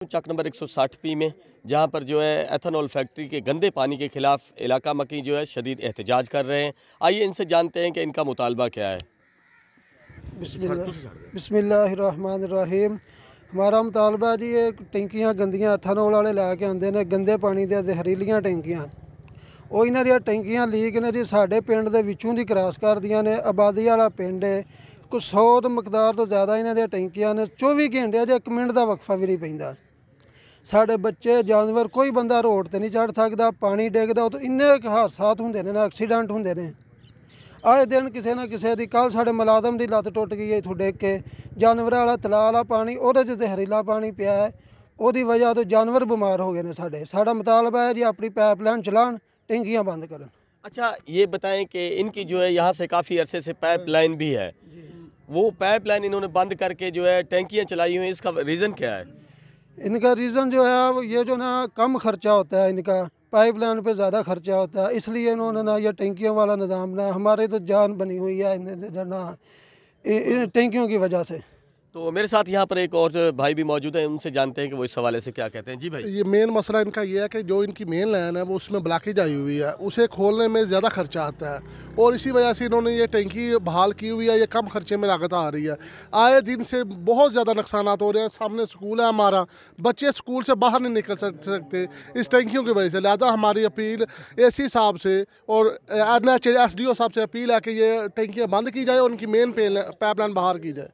चक number 160P में, जहां पर जो है एथेनॉल फैक्ट्री के गंदे पानी के खिलाफ इलाका मकी जो है शदीद एहतजाज कर रहे हैं। आइए इनसे जानते हैं कि इनका मुतालबा क्या है। बिस्मिल्लाहिर्रहमानिर्रहीम। हमारा मुतालबा जी ये टैंकियां गंदियां एथेनॉल वाले लैके आते हैं, गंदे पानी दे जहरीलियां टैंकियां। ਉਹ ਇਹਨਾਂ ਦੀਆਂ ਟੈਂਕੀਆਂ ਲੀਕ ਨੇ ਜੀ ਸਾਡੇ ਪਿੰਡ ਦੇ ਵਿੱਚੋਂ ਦੀ ਕ੍ਰਾਸ ਕਰਦੀਆਂ ਨੇ। ਆਬਾਦੀ ਵਾਲਾ ਪਿੰਡ ਹੈ, ਕੋਈ 100 ਦੀ ਮਕਦਾਰ ਤੋਂ ਜ਼ਿਆਦਾ ਇਹਨਾਂ ਦੀਆਂ ਟੈਂਕੀਆਂ ਨੇ। 24 ਘੰਟੇ 'ਚ 1 ਮਿੰਟ ਦਾ ਵਕਫਾ ਵੀ ਨਹੀਂ ਪੈਂਦਾ। ਸਾਡੇ ਬੱਚੇ ਜਾਨਵਰ ਕੋਈ ਬੰਦਾ ਰੋਡ ਤੇ ਨਹੀਂ ਚੜ੍ਹ ਸਕਦਾ। ਪਾਣੀ ਡਿੱਗਦਾ ਉਦੋਂ ਇੰਨੇ ਹਾਦਸਾਤ ਹੁੰਦੇ ਨੇ ਨਾ, ਐਕਸੀਡੈਂਟ ਹੁੰਦੇ ਨੇ ਆਏ ਦਿਨ ਕਿਸੇ ਨਾ ਕਿਸੇ ਦੀ। ਕੱਲ੍ਹ ਸਾਡੇ ਮੁਲਾਜ਼ਮ ਦੀ ਲੱਤ ਟੁੱਟ ਗਈ ਹੈ ਇੱਥੋਂ ਡਿੱਗ ਕੇ। ਜਾਨਵਰਾਂ ਵਾਲਾ ਤਲਾਅ ਵਾਲਾ ਪਾਣੀ, ਉਹਦੇ 'ਚ ਜ਼ਹਿਰੀਲਾ ਪਾਣੀ ਪਿਆ ਹੈ, ਉਹਦੀ ਵਜ੍ਹਾ ਤੋਂ ਜਾਨਵਰ ਬਿਮਾਰ ਹੋ ਗਏ ਨੇ। ਸਾਡਾ मुतालबा है जी अपनी पाइपलाइन चलान, टैंकियाँ बंद करें। अच्छा ये बताएं कि इनकी जो है यहाँ से काफ़ी अरसे से पाइपलाइन भी है, वो पाइपलाइन इन्होंने बंद करके जो है टैंकियाँ चलाई हुई हैं, इसका रीज़न क्या है? इनका रीज़न जो है ये जो ना कम खर्चा होता है इनका, पाइपलाइन पे ज़्यादा खर्चा होता है, इसलिए इन्होंने ना ये टैंकियों वाला निज़ाम ना, हमारे तो जान बनी हुई है ना इन टैंकियों की वजह से। तो मेरे साथ यहाँ पर एक और भाई भी मौजूद है, उनसे जानते हैं कि वो इस हवाले से क्या कहते हैं। जी भाई, ये मेन मसला इनका ये है कि जो इनकी मेन लाइन है वो उसमें ब्लॉकेज आई हुई है, उसे खोलने में ज़्यादा खर्चा आता है और इसी वजह से इन्होंने ये टैंकी बहाल की हुई है। ये कम खर्चे में लागत आ रही है। आए दिन से बहुत ज़्यादा नुकसान हो रहे हैं। सामने स्कूल है हमारा, बच्चे स्कूल से बाहर नहीं निकल सकते इस टैंकियों की वजह से। लिहाजा हमारी अपील AC साहब से और SDO साहब से अपील है कि ये टैंकियाँ बंद की जाए और उनकी मेन पाइपलाइन बाहर की जाए।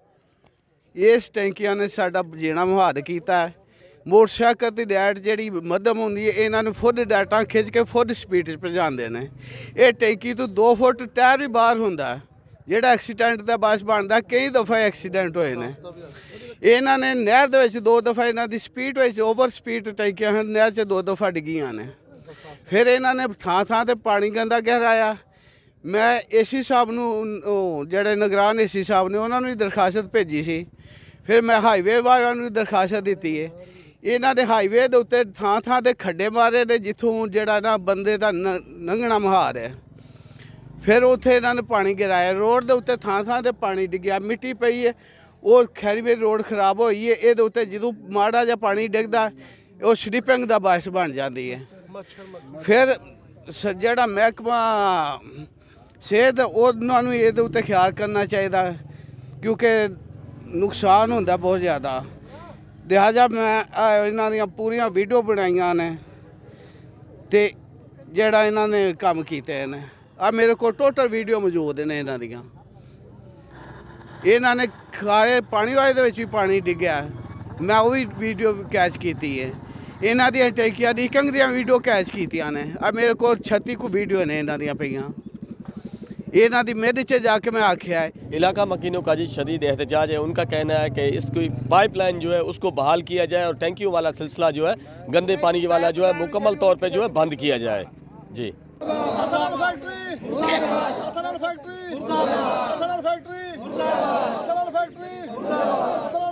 इस टैंकियां ने साडा जीना मुहाल किया है। मोटरसाइकिल की डायट जी मध्यम होंगी है, इन्होंने खुद डायटा खिंच के खुद स्पीड पहुँचाते हैं। ये टैंकी तो 2 फुट टायर भी बाहर होंगे, जोड़ा एक्सीडेंट का बायस बनता। कई दफ़ा एक्सीडेंट होए ने। इन्होंने नहर के 2 दफ़ा इन्हों की स्पीड ओवर स्पीड टैंकियां नहर से 2 दफ़ा डिगियां ने। फिर इन्होंने थां थां ते पानी गंदा गहराया। मैं AC साहब नूं जिहड़े निगरान AC साहब ने उन्होंने दरखास्त भेजी सी। फिर मैं हाईवे वालों ने दरखास्त दी है। इन्हों ने हाईवे के उत्ते थां थां ते खड्डे मारे ने जिथों जिहड़ा ना बंदे दा लंघना मुहार है। फिर उत्थे इन्होंने पानी गिराया, रोड के उत्ते थां थां ते पानी डिग्या, मिट्टी पई है। वो खैरी मेरी रोड खराब हुई है। ये उत्ते जो माड़ा जा पानी डिगदा वो स्लिपिंग का बायस बन जाती है। फिर जिहड़ा महकमा सेहत उन्होंने ये उत्ते ख्याल करना चाहिए, क्योंकि नुकसान होंदा बहुत ज़्यादा। लिहाजा मैं इन्हां दी पूरियां वीडियो बनाइयां ने ते जेड़ा इन्होंने काम कीते ने। मेरे को टोटल वीडियो मौजूद ने इन्हां दियां। इन्होंने खाए पानी वाले भी पानी डिग्या, मैं वो भी वीडियो कैच की है। इन्हां दी टैंकियां लीकिंग दी वीडियो कैच कीतियां ने। मेरे को 36 को वीडियो ने इन्हां दियां पईयां। इन्हां दी मेरे च जाके मैं आख्या है। इलाका मकीनों का जी शदीद एहतजाज है। उनका कहना है कि इसकी पाइपलाइन जो है उसको बहाल किया जाए और टैंकियों वाला सिलसिला जो है गंदे पानी वाला जो है मुकम्मल तौर पे जो है बंद किया जाए। जी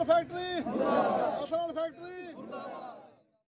फैक्ट्री